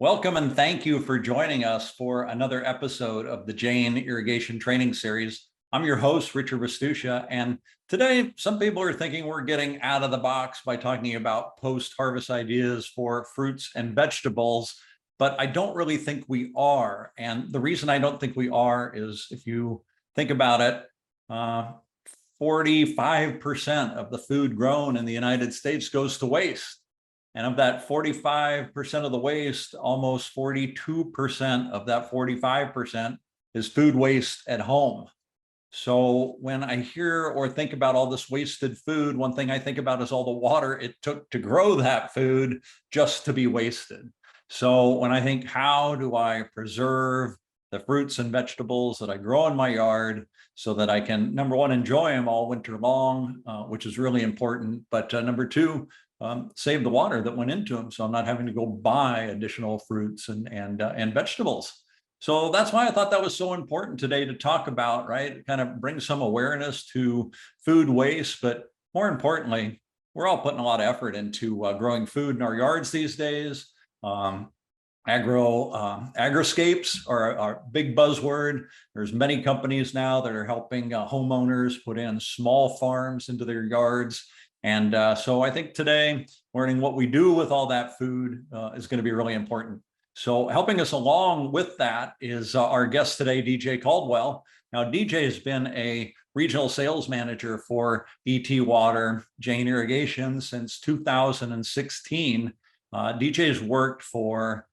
Welcome and thank you for joining us for another episode of the Jane Irrigation Training Series. I'm your host, Richard Restuccia, and today some people are thinking we're getting out of the box by talking about post-harvest ideas for fruits and vegetables, but I don't really think we are. And the reason I don't think we are is if you think about it, 45% of the food grown in the United States goes to waste. And of that 45% of the waste, almost 42% of that 45% is food waste at home. So when I hear or think about all this wasted food, one thing I think about is all the water it took to grow that food just to be wasted. So when I think, how do I preserve the fruits and vegetables that I grow in my yard so that I can, number one, enjoy them all winter long, which is really important. But number two, save the water that went into them, so I'm not having to go buy additional fruits and vegetables. So that's why I thought that was so important today to talk about, right? Kind of bring some awareness to food waste, but more importantly, we're all putting a lot of effort into growing food in our yards these days. Agroscapes are a big buzzword. There's many companies now that are helping homeowners put in small farms into their yards. And so I think today, learning what we do with all that food is going to be really important. So helping us along with that is our guest today, DJ Caldwell. Now, DJ has been a regional sales manager for ET Water, Jane Irrigation since 2016. DJ's worked for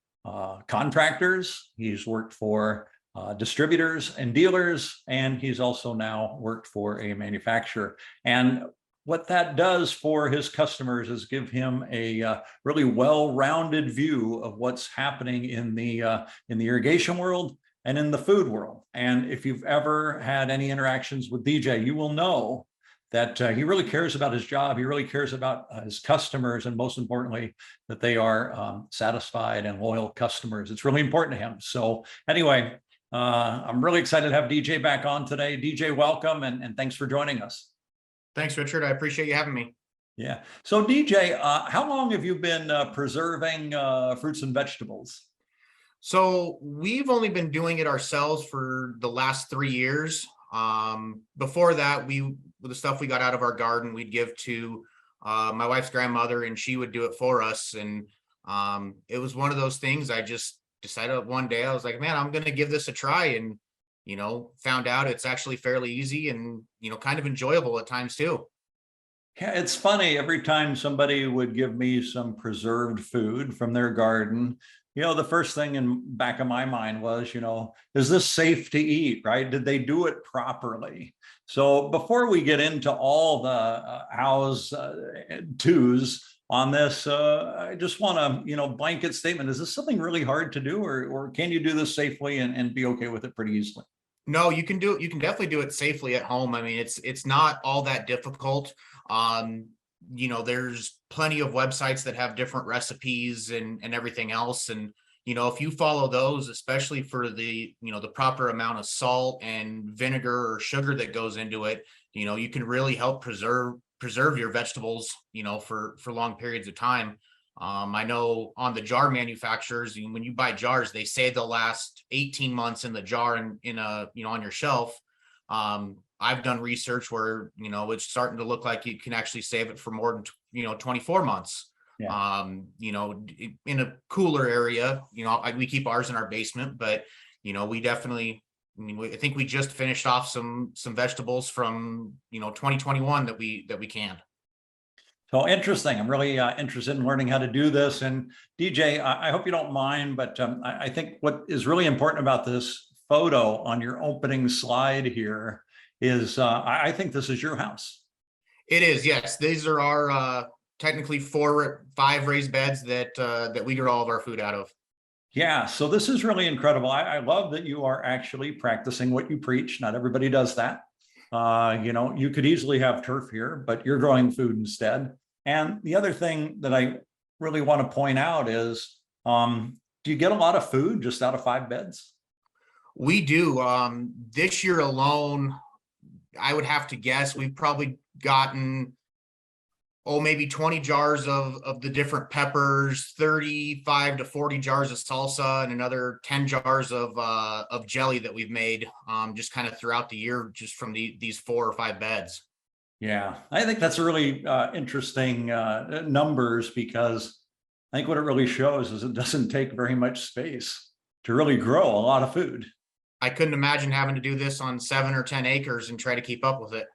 contractors, he's worked for distributors and dealers, and he's also now worked for a manufacturer. And what that does for his customers is give him a really well-rounded view of what's happening in the irrigation world and in the food world. And if you've ever had any interactions with DJ, you will know that he really cares about his job. He really cares about his customers, and most importantly, that they are satisfied and loyal customers. It's really important to him. So anyway, I'm really excited to have DJ back on today. DJ, welcome, and thanks for joining us. Thanks, Richard. I appreciate you having me. Yeah. So DJ, how long have you been preserving fruits and vegetables? So we've only been doing it ourselves for the last 3 years. Before that, the stuff we got out of our garden, we'd give to my wife's grandmother, and she would do it for us. And it was one of those things. I just decided one day, I was like, man, I'm going to give this a try. And found out it's actually fairly easy and, kind of enjoyable at times too. Yeah, it's funny. Every time somebody would give me some preserved food from their garden, the first thing in back of my mind was, is this safe to eat, right? Did they do it properly? So before we get into all the hows to's on this, I just want to, blanket statement. Is this something really hard to do, or can you do this safely and be okay with it pretty easily? No, you can do it. You can definitely do it safely at home. I mean, it's not all that difficult. There's plenty of websites that have different recipes and everything else. And, if you follow those, especially for the proper amount of salt and vinegar or sugar that goes into it, you can really help preserve your vegetables, for long periods of time. I know on the jar manufacturers, when you buy jars, they say they'll last 18 months in the jar and on your shelf. I've done research where, it's starting to look like you can actually save it for more than, 24 months. Yeah. In a cooler area, we keep ours in our basement, but, we definitely, I think we just finished off some vegetables from, 2021 that we canned. So interesting. I'm really interested in learning how to do this. And DJ, I hope you don't mind, but I think what is really important about this photo on your opening slide here is I think this is your house. It is, yes. These are our technically 4 or 5 raised beds that we grow all of our food out of. Yeah, so this is really incredible. I love that you are actually practicing what you preach. Not everybody does that. You could easily have turf here, but you're growing food instead. And the other thing that I really want to point out is, do you get a lot of food just out of 5 beds? We do. This year alone, I would have to guess we've probably gotten maybe 20 jars of the different peppers, 35 to 40 jars of salsa, and another 10 jars of jelly that we've made just kind of throughout the year, just from these 4 or 5 beds. Yeah, I think that's a really interesting numbers, because I think what it really shows is it doesn't take very much space to really grow a lot of food. I couldn't imagine having to do this on 7 or 10 acres and try to keep up with it.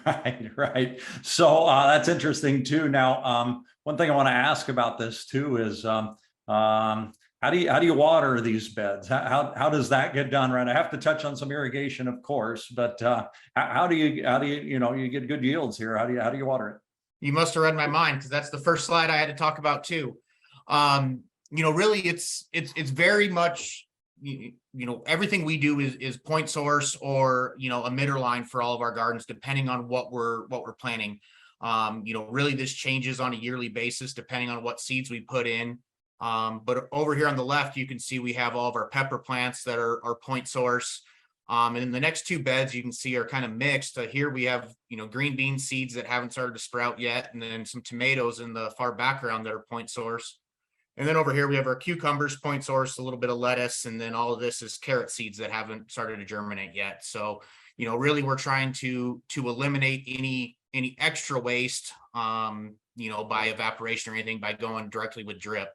Right, right. So that's interesting too. Now, one thing I want to ask about this too is how do you water these beds? How does that get done? Right. I have to touch on some irrigation, of course, but how do you get good yields here? How do you water it? You must have read my mind, because that's the first slide I had to talk about too. Really, it's very much, everything we do is point source, or a emitter line for all of our gardens, depending on what we're planting. Really this changes on a yearly basis depending on what seeds we put in. But over here on the left, you can see we have all of our pepper plants that are point source. And in the next 2 beds, you can see are kind of mixed. Here we have, green bean seeds that haven't started to sprout yet, and then some tomatoes in the far background that are point source. And then over here we have our cucumbers, point source, a little bit of lettuce, and then all of this is carrot seeds that haven't started to germinate yet. So, really we're trying to eliminate any extra waste, by evaporation or anything, by going directly with drip.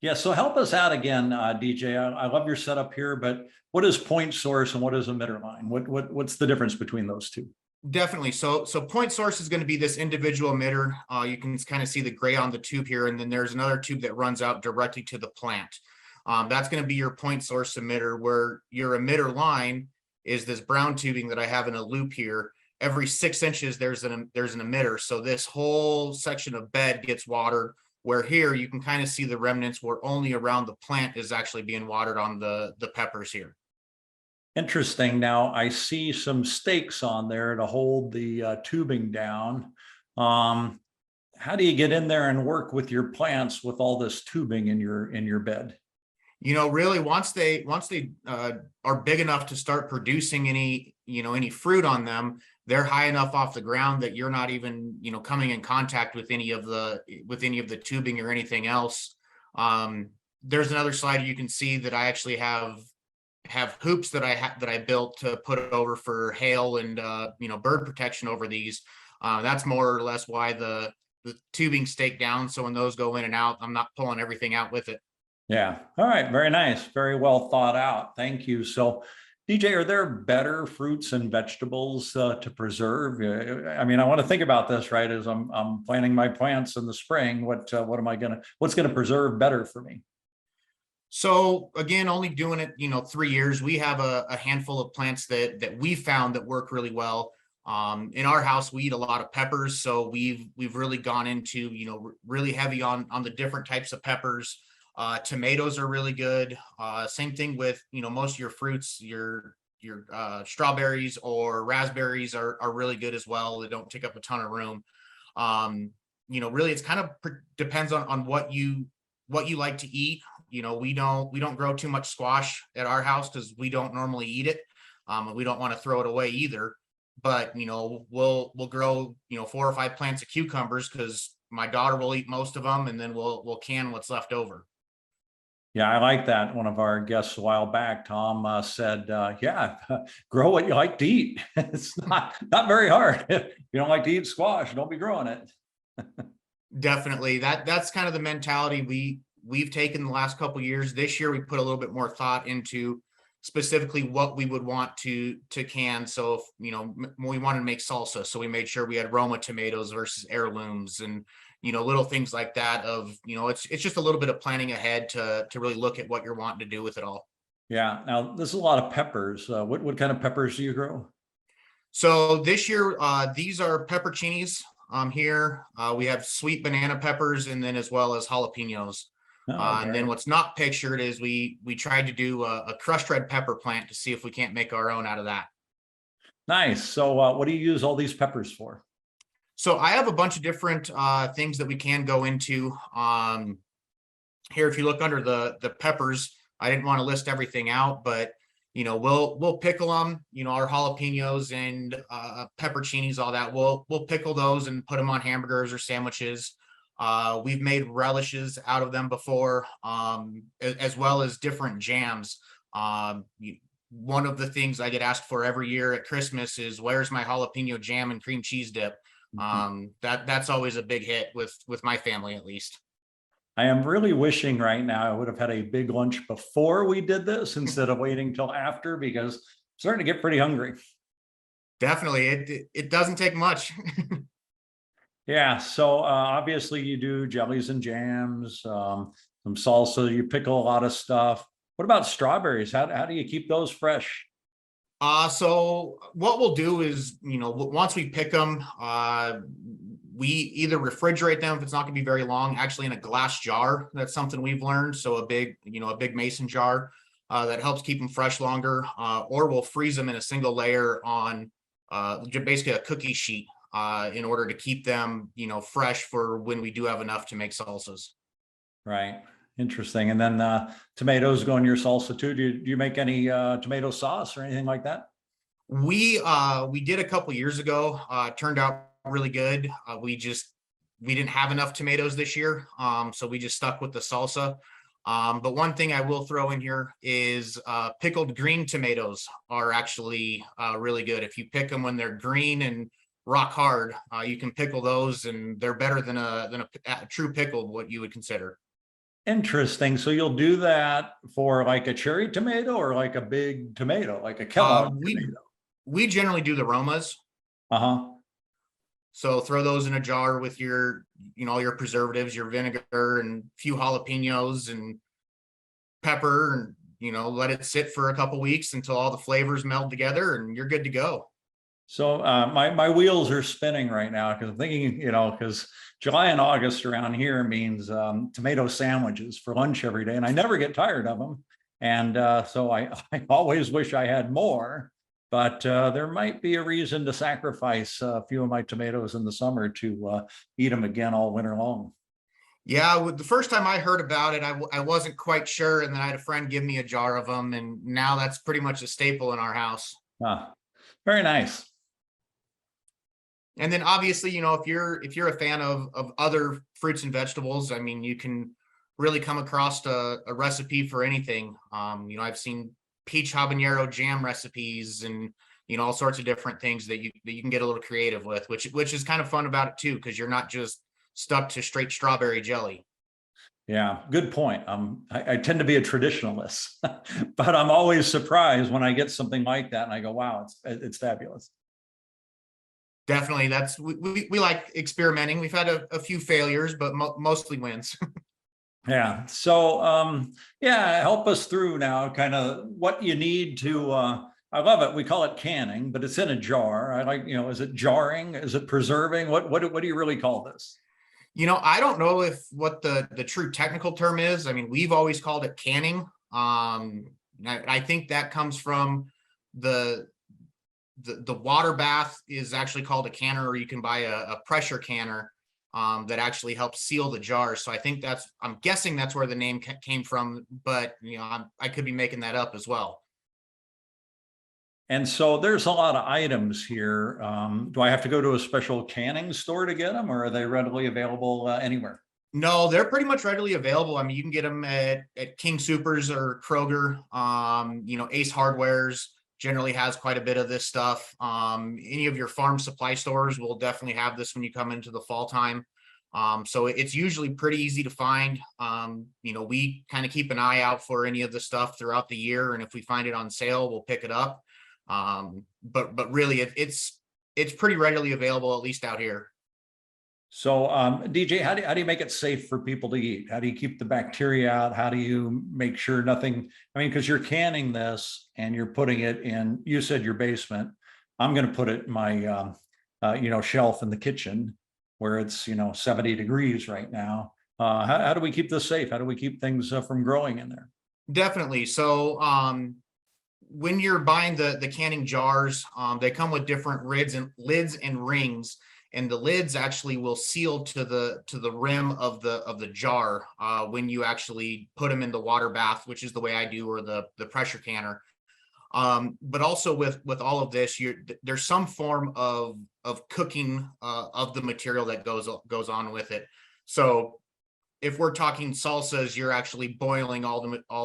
Yeah. So help us out again, DJ. I love your setup here, but what is point source and what is emitter line? What's the difference between those two? Definitely. So point source is going to be this individual emitter. You can kind of see the gray on the tube here, and then there's another tube that runs out directly to the plant. That's going to be your point source emitter, where your emitter line is this brown tubing that I have in a loop here. Every 6 inches, there's an emitter. So this whole section of bed gets watered, where here you can kind of see the remnants where only around the plant is actually being watered on the peppers here. Interesting. Now I see some stakes on there to hold the tubing down. How do you get in there and work with your plants with all this tubing in your bed? Really, once they are big enough to start producing any fruit on them, they're high enough off the ground that you're not even coming in contact with any of the tubing or anything else. There's another slide you can see that I actually have hoops that I built to put over for hail and bird protection over these. That's more or less why the tubing stake down, so when those go in and out, I'm not pulling everything out with it. Yeah. All right. Very nice. Very well thought out. Thank you. So, DJ, are there better fruits and vegetables to preserve? I mean, I want to think about this, right? As I'm planting my plants in the spring, what's going to preserve better for me? So again, only doing it, 3 years, we have a handful of plants that we found that work really well. In our house, we eat a lot of peppers, so we've really gone into, really heavy on the different types of peppers. Tomatoes are really good. Same thing with, most of your fruits, your strawberries or raspberries are really good as well. They don't take up a ton of room. Really it's kind of depends on what you like to eat. We don't grow too much squash at our house because we don't normally eat it. And we don't want to throw it away either. But we'll grow 4 or 5 plants of cucumbers because my daughter will eat most of them, and then we'll can what's left over. Yeah, I like that. One of our guests a while back, Tom, said, "Yeah, grow what you like to eat. It's not very hard. If you don't like to eat squash, don't be growing it." Definitely, that's kind of the mentality we've taken the last couple of years. This year, we put a little bit more thought into specifically what we would want to can. So if, we wanted to make salsa, so we made sure we had Roma tomatoes versus heirlooms, and little things like that. Of it's just a little bit of planning ahead to really look at what you're wanting to do with it all. Yeah. Now this is a lot of peppers. What kind of peppers do you grow? So this year, these are pepperoncinis. Here we have sweet banana peppers, and then as well as jalapenos. And then what's not pictured is we tried to do a crushed red pepper plant to see if we can't make our own out of that. Nice. So what do you use all these peppers for? So I have a bunch of different things that we can go into. Here, if you look under the peppers, I didn't want to list everything out, but we'll pickle them, our jalapenos and pepperoncinis, all that. We'll pickle those and put them on hamburgers or sandwiches. We've made relishes out of them before, as well as different jams. One of the things I get asked for every year at Christmas is, where's my jalapeno jam and cream cheese dip? That's always a big hit with my family, at least. I am really wishing right now I would have had a big lunch before we did this instead of waiting till after, because I'm starting to get pretty hungry. Definitely, it doesn't take much. Yeah, so obviously you do jellies and jams, some salsa, you pickle a lot of stuff. What about strawberries? How do you keep those fresh? So what we'll do is, once we pick them, we either refrigerate them if it's not going to be very long, actually in a glass jar. That's something we've learned. So a big mason jar that helps keep them fresh longer, or we'll freeze them in a single layer on basically a cookie sheet in order to keep them, fresh for when we do have enough to make salsas. Right. Interesting. And then tomatoes go in your salsa too. Do you make any tomato sauce or anything like that? We did a couple years ago. Turned out really good. We didn't have enough tomatoes this year, so we just stuck with the salsa. But one thing I will throw in here is pickled green tomatoes are actually really good. If you pick them when they're green and rock hard, you can pickle those, and they're better than a true pickled, what you would consider. Interesting. So you'll do that for like a cherry tomato or like a big tomato, like a Kellogg We tomato? we generally do the Romas. Uh-huh. So throw those in a jar with your, your preservatives, your vinegar, and a few jalapenos and pepper, and let it sit for a couple weeks until all the flavors meld together, and you're good to go. So my wheels are spinning right now because I'm thinking, because July and August around here means tomato sandwiches for lunch every day, and I never get tired of them. And so I always wish I had more, but there might be a reason to sacrifice a few of my tomatoes in the summer to eat them again all winter long. Yeah, the first time I heard about it, I wasn't quite sure, and then I had a friend give me a jar of them, and now that's pretty much a staple in our house. Very nice. And then obviously, if you're a fan of other fruits and vegetables, I mean, you can really come across a recipe for anything. I've seen peach habanero jam recipes, and all sorts of different things that you can get a little creative with, which is kind of fun about it too, because you're not just stuck to straight strawberry jelly. Yeah, good point. I tend to be a traditionalist, but I'm always surprised when I get something like that and I go, wow, it's fabulous. Definitely, we like experimenting. We've had a few failures, but mostly wins. Yeah. So yeah, help us through now, kind of what you need to I love it. We call it canning, but it's in a jar. I like, is it jarring? Is it preserving? What do you really call this? I don't know if what the true technical term is. I mean, we've always called it canning. I think that comes from the water bath is actually called a canner, or you can buy a pressure canner that actually helps seal the jar. So I think I'm guessing that's where the name came from, but I could be making that up as well. And so there's a lot of items here. Do I have to go to a special canning store to get them, or are they readily available anywhere? No, they're pretty much readily available. I mean, you can get them at King Soopers or Kroger. Ace Hardware's generally has quite a bit of this stuff. Any of your farm supply stores will definitely have this when you come into the fall time. So it's usually pretty easy to find. We kind of keep an eye out for any of the stuff throughout the year, and if we find it on sale, we'll pick it up. But really, it's pretty readily available, at least out here. So DJ, how do you make it safe for people to eat? How do you keep the bacteria out? How do you make sure nothing, I mean, because you're canning this and you're putting it in, you said your basement. I'm going to put it in my, shelf in the kitchen where it's, 70 degrees right now. How do we keep this safe? How do we keep things from growing in there? Definitely. So when you're buying the canning jars, they come with different lids and rings, and the lids actually will seal to the rim of the jar when you actually put them in the water bath, which is the way I do, or the pressure canner. But also with all of this, there's some form of cooking of the material that goes on with it. So if we're talking salsas, you're actually boiling all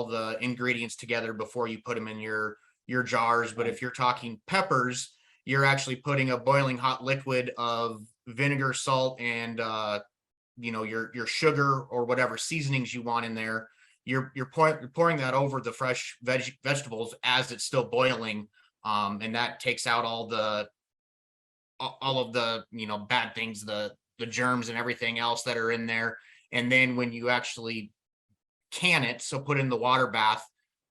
the ingredients together before you put them in your jars. But if you're talking peppers, you're actually putting a boiling hot liquid of vinegar, salt, and your sugar or whatever seasonings you want in there. You're pouring that over the fresh vegetables as it's still boiling, and that takes out all of the bad things, the germs and everything else that are in there. And then when you actually can it, so put in the water bath,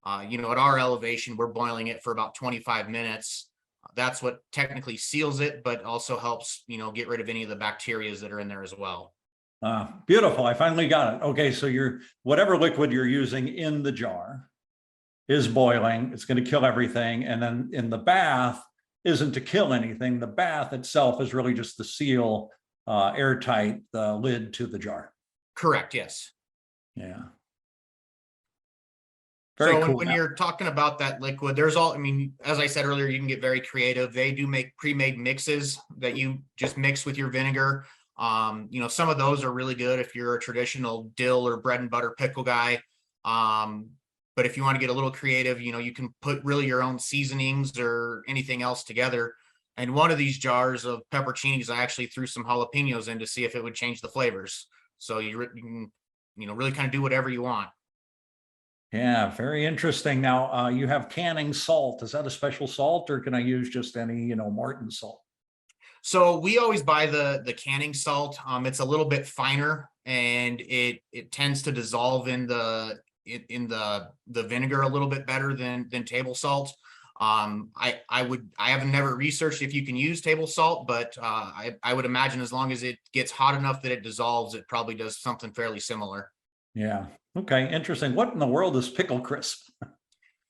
at our elevation, we're boiling it for about 25 minutes. That's what technically seals it, but also helps, get rid of any of the bacteria that are in there as well. Beautiful. I finally got it. Okay. So whatever liquid you're using in the jar is boiling. It's going to kill everything. And then in the bath isn't to kill anything. The bath itself is really just to seal airtight the lid to the jar. Correct. Yes. Yeah. Very So cool. when you're talking about that liquid, as I said earlier, you can get very creative. They do make pre-made mixes that you just mix with your vinegar. Some of those are really good if you're a traditional dill or bread and butter pickle guy. But if you want to get a little creative, you can put really your own seasonings or anything else together. And one of these jars of pepperoncinis, I actually threw some jalapenos in to see if it would change the flavors. So you can, really kind of do whatever you want. Yeah, very interesting. Now, you have canning salt. Is that a special salt, or can I use just any, Martin salt? So we always buy the canning salt. It's a little bit finer, and it tends to dissolve in the vinegar a little bit better than table salt. I haven't never researched if you can use table salt, but I would imagine as long as it gets hot enough that it dissolves, it probably does something fairly similar. Yeah. Okay. Interesting. What in the world is pickle crisp?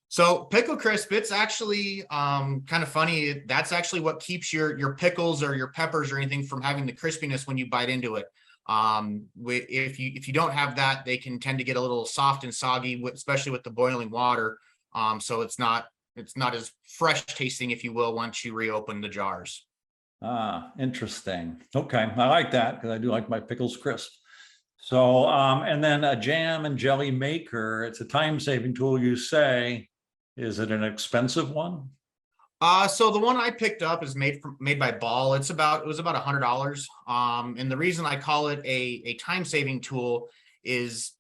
So pickle crisp, it's actually kind of funny. That's actually what keeps your pickles or your peppers or anything from having the crispiness when you bite into it. If you don't have that, they can tend to get a little soft and soggy, especially with the boiling water. So it's not as fresh tasting, if you will, once you reopen the jars. Interesting. Okay. I like that because I do like my pickles crisp. So, and then a jam and jelly maker, it's a time-saving tool, you say. Is it an expensive one? So the one I picked up is made by Ball. It was about $100. And the reason I call it a time-saving tool is,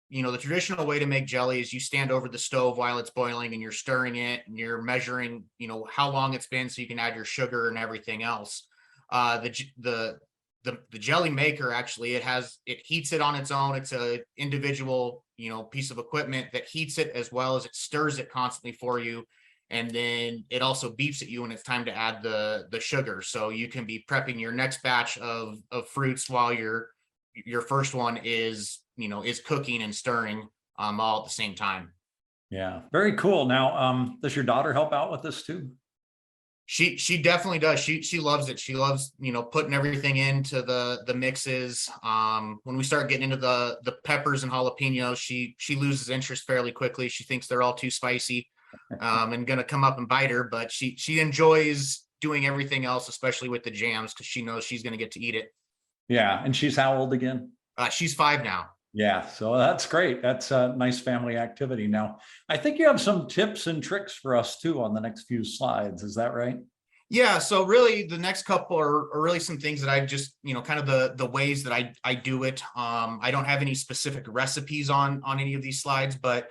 the traditional way to make jelly is you stand over the stove while it's boiling and you're stirring it and you're measuring, how long it's been so you can add your sugar and everything else. The jelly maker, actually, it heats it on its own. It's a individual, piece of equipment that heats it as well as it stirs it constantly for you. And then it also beeps at you when it's time to add the sugar. So you can be prepping your next batch of fruits while your first one is cooking and stirring all at the same time. Yeah, very cool. Now, does your daughter help out with this too? She definitely does. She loves it. She loves, putting everything into the mixes. When we start getting into the peppers and jalapenos, she loses interest fairly quickly. She thinks they're all too spicy, and gonna come up and bite her. But she enjoys doing everything else, especially with the jams, because she knows she's gonna get to eat it. Yeah, and she's how old again? She's 5 now. Yeah, so that's great. That's a nice family activity. Now, I think you have some tips and tricks for us too on the next few slides. Is that right? Yeah, so really the next couple are really some things that I just, kind of the ways that I do it. I don't have any specific recipes on any of these slides, but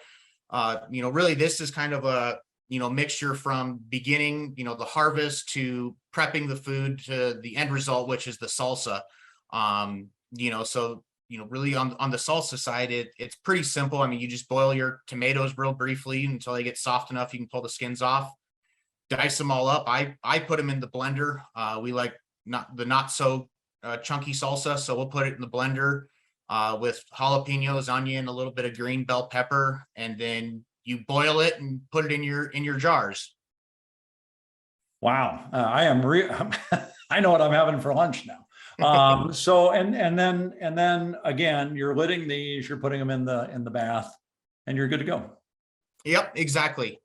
really this is kind of a, mixture from beginning, the harvest to prepping the food to the end result, which is the salsa. So really on the salsa side, it's pretty simple. I mean, you just boil your tomatoes real briefly until they get soft enough you can pull the skins off, dice them all up. I put them in the blender. We like not so chunky salsa, so we'll put it in the blender with jalapenos, onion, a little bit of green bell pepper, and then you boil it and put it in your jars. Wow, I am I know what I'm having for lunch now. So and then again, you're lidding these, you're putting them in the bath, and you're good to go. Yep, exactly.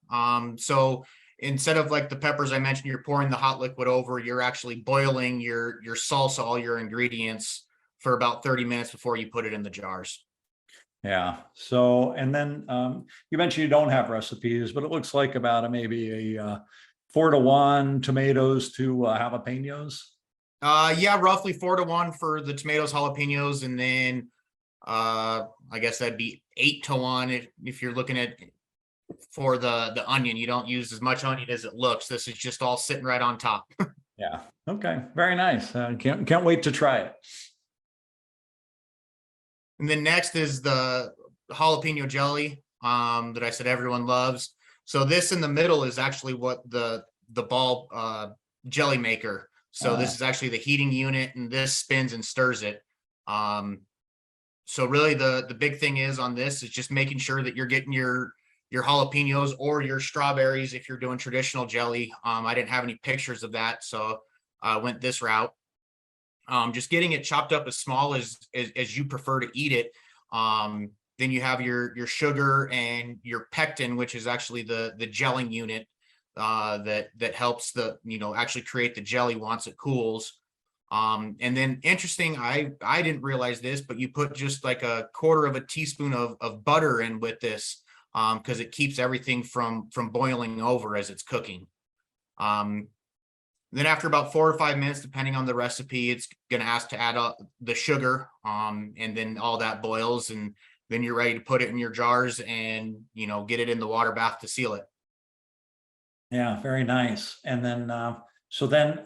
So instead of like the peppers I mentioned, you're pouring the hot liquid over, you're actually boiling your salsa, all your ingredients for about 30 minutes before you put it in the jars. Yeah. So, and then you mentioned you don't have recipes, but it looks like about maybe a 4-to-1 tomatoes to jalapenos. Yeah, roughly 4-to-1 for the tomatoes, jalapenos, and then I guess that'd be 8-to-1 if you're looking at for the onion. You don't use as much onion as it looks. This is just all sitting right on top. Yeah. Okay. Very nice. Can't wait to try it. And then next is the jalapeno jelly that I said everyone loves. So this in the middle is actually what the ball jelly maker. So this is actually the heating unit, and this spins and stirs it. So really the big thing is on this is just making sure that you're getting your jalapenos or your strawberries if you're doing traditional jelly. I didn't have any pictures of that, so I went this route. Just getting it chopped up as small as you prefer to eat it. Then you have your sugar and your pectin, which is actually the gelling unit that helps actually create the jelly once it cools. And then interesting, I didn't realize this, but you put just like a 1/4 of a teaspoon of butter in with this because it keeps everything from boiling over as it's cooking. Then after about 4 or 5 minutes, depending on the recipe, it's going to ask to add up the sugar, and then all that boils, and then you're ready to put it in your jars and get it in the water bath to seal it. Yeah. Very nice. And then so then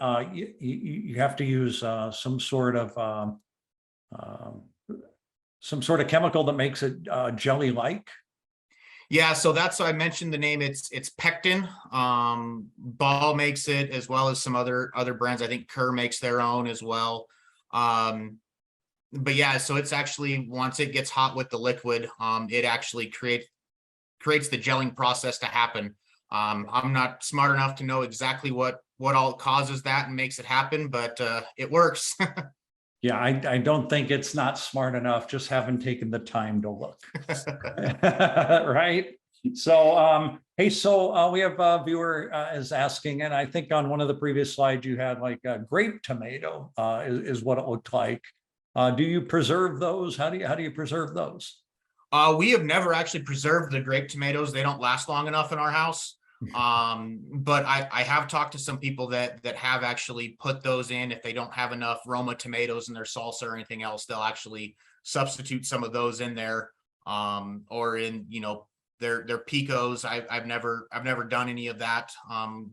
you have to use some sort of chemical that makes it jelly-like. Yeah, so that's why I mentioned the name. It's pectin. Ball makes it, as well as some other brands. I think Kerr makes their own as well. But yeah, so it's actually, once it gets hot with the liquid, it actually creates the gelling process to happen. I'm not smart enough to know exactly what all causes that and makes it happen, but it works. Yeah, I don't think it's not smart enough, just haven't taken the time to look. Right? So, hey, so we have a viewer is asking, and I think on one of the previous slides you had like a grape tomato is what it looked like. Do you preserve those? How do you preserve those? We have never actually preserved the grape tomatoes. They don't last long enough in our house. But I have talked to some people that have actually put those in. If they don't have enough Roma tomatoes in their salsa or anything else, they'll actually substitute some of those in there, or in their picos. I've never done any of that,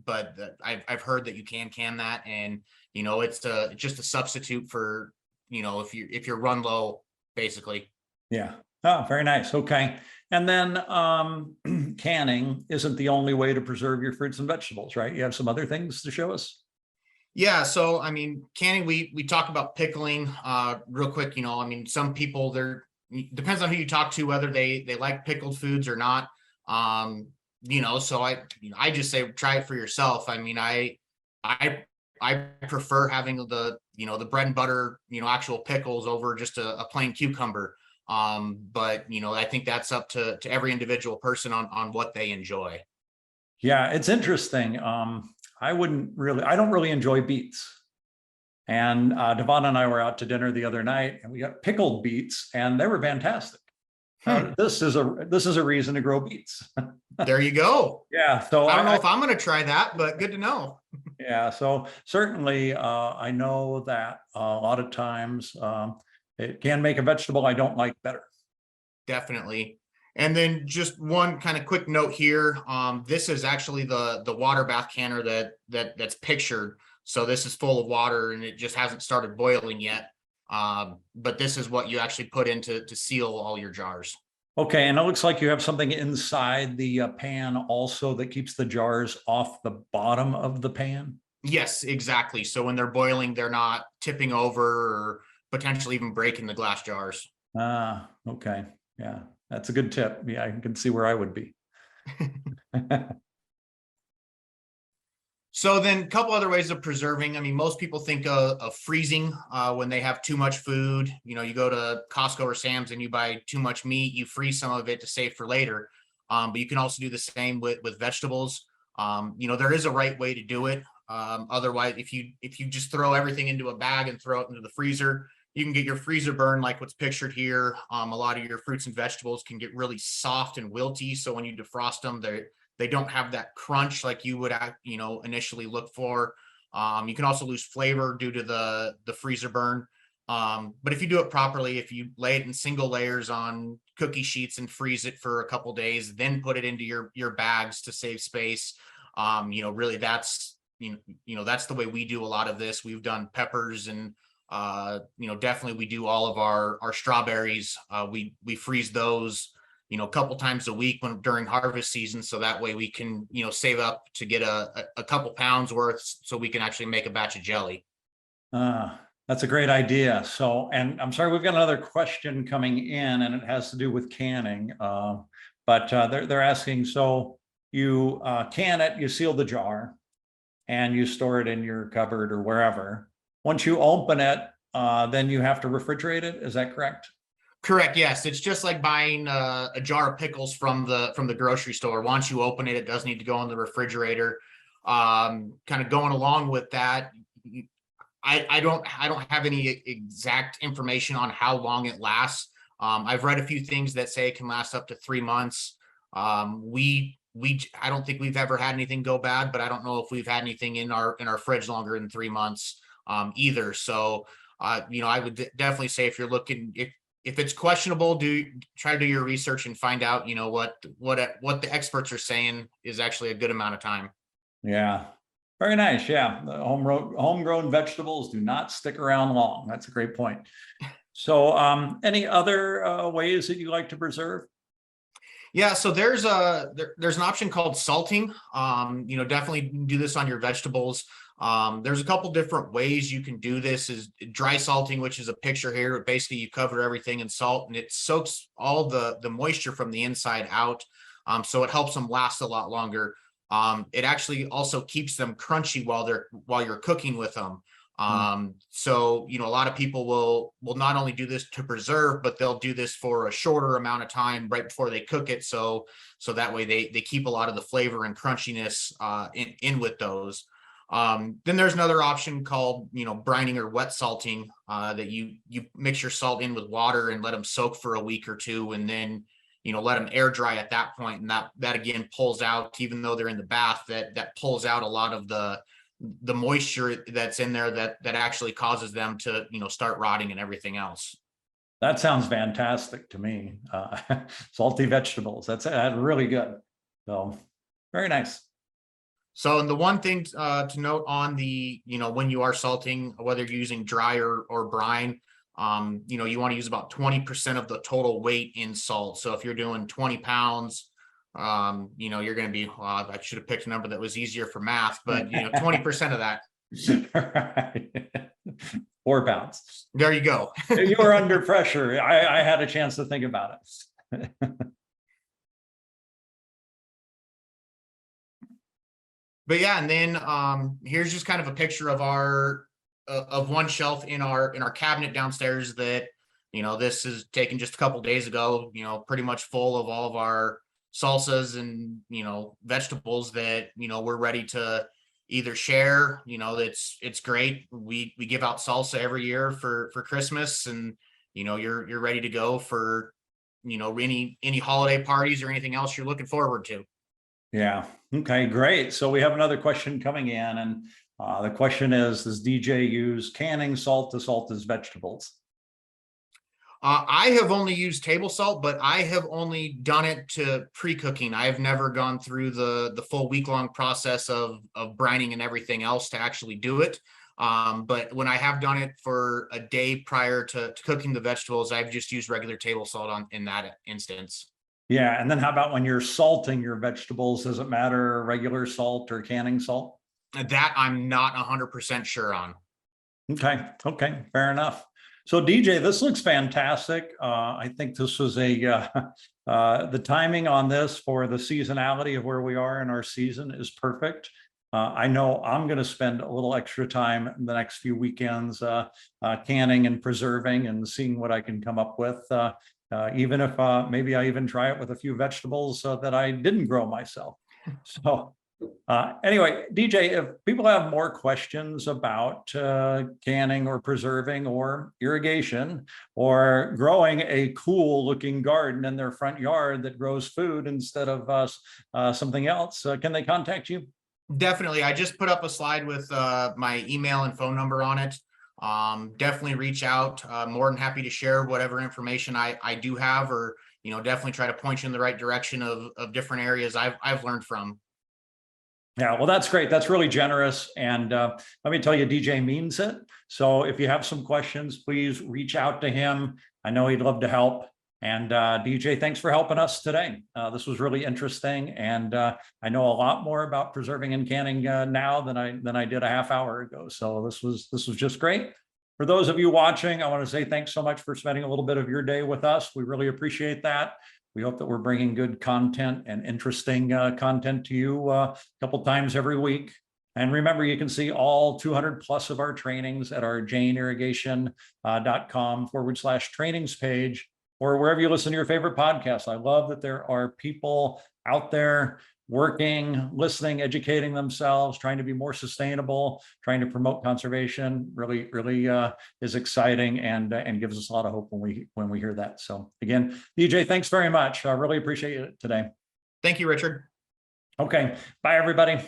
but I've heard that you can that, and it's just a substitute for if you're run low, basically. Yeah. Oh, very nice. Okay. And then canning isn't the only way to preserve your fruits and vegetables, right? You have some other things to show us? Yeah, so I mean, canning, we talk about pickling real quick. I mean, some people, depends on who you talk to, whether they like pickled foods or not. So I just say try it for yourself. I mean, I prefer having the bread and butter, actual pickles over just a plain cucumber. But I think that's up to every individual person on what they enjoy. Yeah, it's interesting. I don't really enjoy beets. And Devon and I were out to dinner the other night and we got pickled beets and they were fantastic. This is a reason to grow beets. There you go. Yeah. So I don't know if I'm going to try that, but good to know. Yeah. So certainly I know that a lot of times it can make a vegetable I don't like better. Definitely. And then just one kind of quick note here. This is actually the water bath canner that's pictured. So this is full of water and it just hasn't started boiling yet. But this is what you actually put in to seal all your jars. Okay, and it looks like you have something inside the pan also that keeps the jars off the bottom of the pan. Yes, exactly. So when they're boiling, they're not tipping over or potentially even breaking the glass jars. Ah, okay. Yeah, that's a good tip. Yeah, I can see where I would be. So then a couple other ways of preserving. I mean, most people think of freezing when they have too much food. You go to Costco or Sam's and you buy too much meat, you freeze some of it to save for later. But you can also do the same with vegetables. There is a right way to do it. Otherwise, if you just throw everything into a bag and throw it into the freezer, you can get your freezer burn like what's pictured here. A lot of your fruits and vegetables can get really soft and wilty. So when you defrost them, they don't have that crunch like you would initially look for. You can also lose flavor due to the freezer burn. But if you do it properly, if you lay it in single layers on cookie sheets and freeze it for a couple days, then put it into your bags to save space. Really that's that's the way we do a lot of this. We've done peppers and definitely we do all of our strawberries. We freeze those a couple times a week during harvest season, so that way we can save up to get a couple pounds worth, so we can actually make a batch of jelly. That's a great idea. So, and I'm sorry, we've got another question coming in, and it has to do with canning. But they're asking, so you can it, you seal the jar, and you store it in your cupboard or wherever. Once you open it, then you have to refrigerate it. Is that correct? Correct. Yes, it's just like buying a jar of pickles from the grocery store. Once you open it, it does need to go in the refrigerator. Kind of going along with that, I don't have any exact information on how long it lasts. I've read a few things that say it can last up to 3 months. I don't think we've ever had anything go bad, but I don't know if we've had anything in our fridge longer than 3 months either. So I would definitely say if you're looking, if it's questionable, try to do your research and find out what the experts are saying is actually a good amount of time. Yeah. Very nice. Yeah. The homegrown vegetables do not stick around long. That's a great point. So any other ways that you like to preserve? Yeah, so there's an option called salting. Definitely do this on your vegetables. There's a couple different ways you can do this. Is dry salting, which is a picture here. Basically, you cover everything in salt, and it soaks all the moisture from the inside out. So it helps them last a lot longer. It actually also keeps them crunchy while you're cooking with them. So a lot of people will not only do this to preserve, but they'll do this for a shorter amount of time right before they cook it. So that way they keep a lot of the flavor and crunchiness in with those. Then there's another option called brining or wet salting, that you mix your salt in with water and let them soak for a week or two, and then let them air dry at that point, and that again pulls out, even though they're in the bath, that pulls out a lot of the moisture that's in there that actually causes them to start rotting and everything else. That sounds fantastic to me. Salty vegetables. That's really good. So very nice. So, and the one thing to note on the when you are salting, whether you're using dry or brine, you want to use about 20% of the total weight in salt. So if you're doing 20 pounds, you're going to be, I should have picked a number that was easier for math, but 20% of that. Right. 4 pounds. There you go. You were under pressure. I had a chance to think about it. But yeah, and then here's just kind of a picture of of one shelf in our cabinet downstairs that this is taken just a couple days ago. Pretty much full of all of our salsas and vegetables that we're ready to either share. It's great. We give out salsa every year for Christmas, and you're ready to go for any holiday parties or anything else you're looking forward to. Yeah. Okay, great. So we have another question coming in, and the question is, does DJ use canning salt to salt his vegetables? I have only used table salt, but I have only done it to pre-cooking. I have never gone through the full week-long process of brining and everything else to actually do it. But when I have done it for a day prior to cooking the vegetables, I've just used regular table salt in that instance. Yeah. And then how about when you're salting your vegetables? Does it matter regular salt or canning salt? That I'm not 100% sure on. Okay. Okay. Fair enough. So DJ, this looks fantastic. I think this was the timing on this for the seasonality of where we are in our season is perfect. I know I'm going to spend a little extra time in the next few weekends canning and preserving and seeing what I can come up with. Even if maybe I even try it with a few vegetables that I didn't grow myself. So Anyway, DJ, if people have more questions about canning or preserving or irrigation or growing a cool looking garden in their front yard that grows food instead of something else, can they contact you? Definitely. I just put up a slide with my email and phone number on it. Definitely reach out. More than happy to share whatever information I do have, or definitely try to point you in the right direction of different areas I've learned from. Yeah, well, that's great. That's really generous. And let me tell you, DJ means it. So if you have some questions, please reach out to him. I know he'd love to help. And DJ, thanks for helping us today. This was really interesting. And I know a lot more about preserving and canning now than I did a half hour ago. So this was just great. For those of you watching, I want to say thanks so much for spending a little bit of your day with us. We really appreciate that. We hope that we're bringing good content and interesting content to you a couple times every week. And remember, you can see all 200 plus of our trainings at our janeirrigation.com/trainings page, or wherever you listen to your favorite podcasts. I love that there are people out there working, listening, educating themselves, trying to be more sustainable, trying to promote conservation. Really is exciting and gives us a lot of hope when we hear that. So again, DJ, thanks very much. I really appreciate it today. Thank you, Richard. Okay, bye everybody.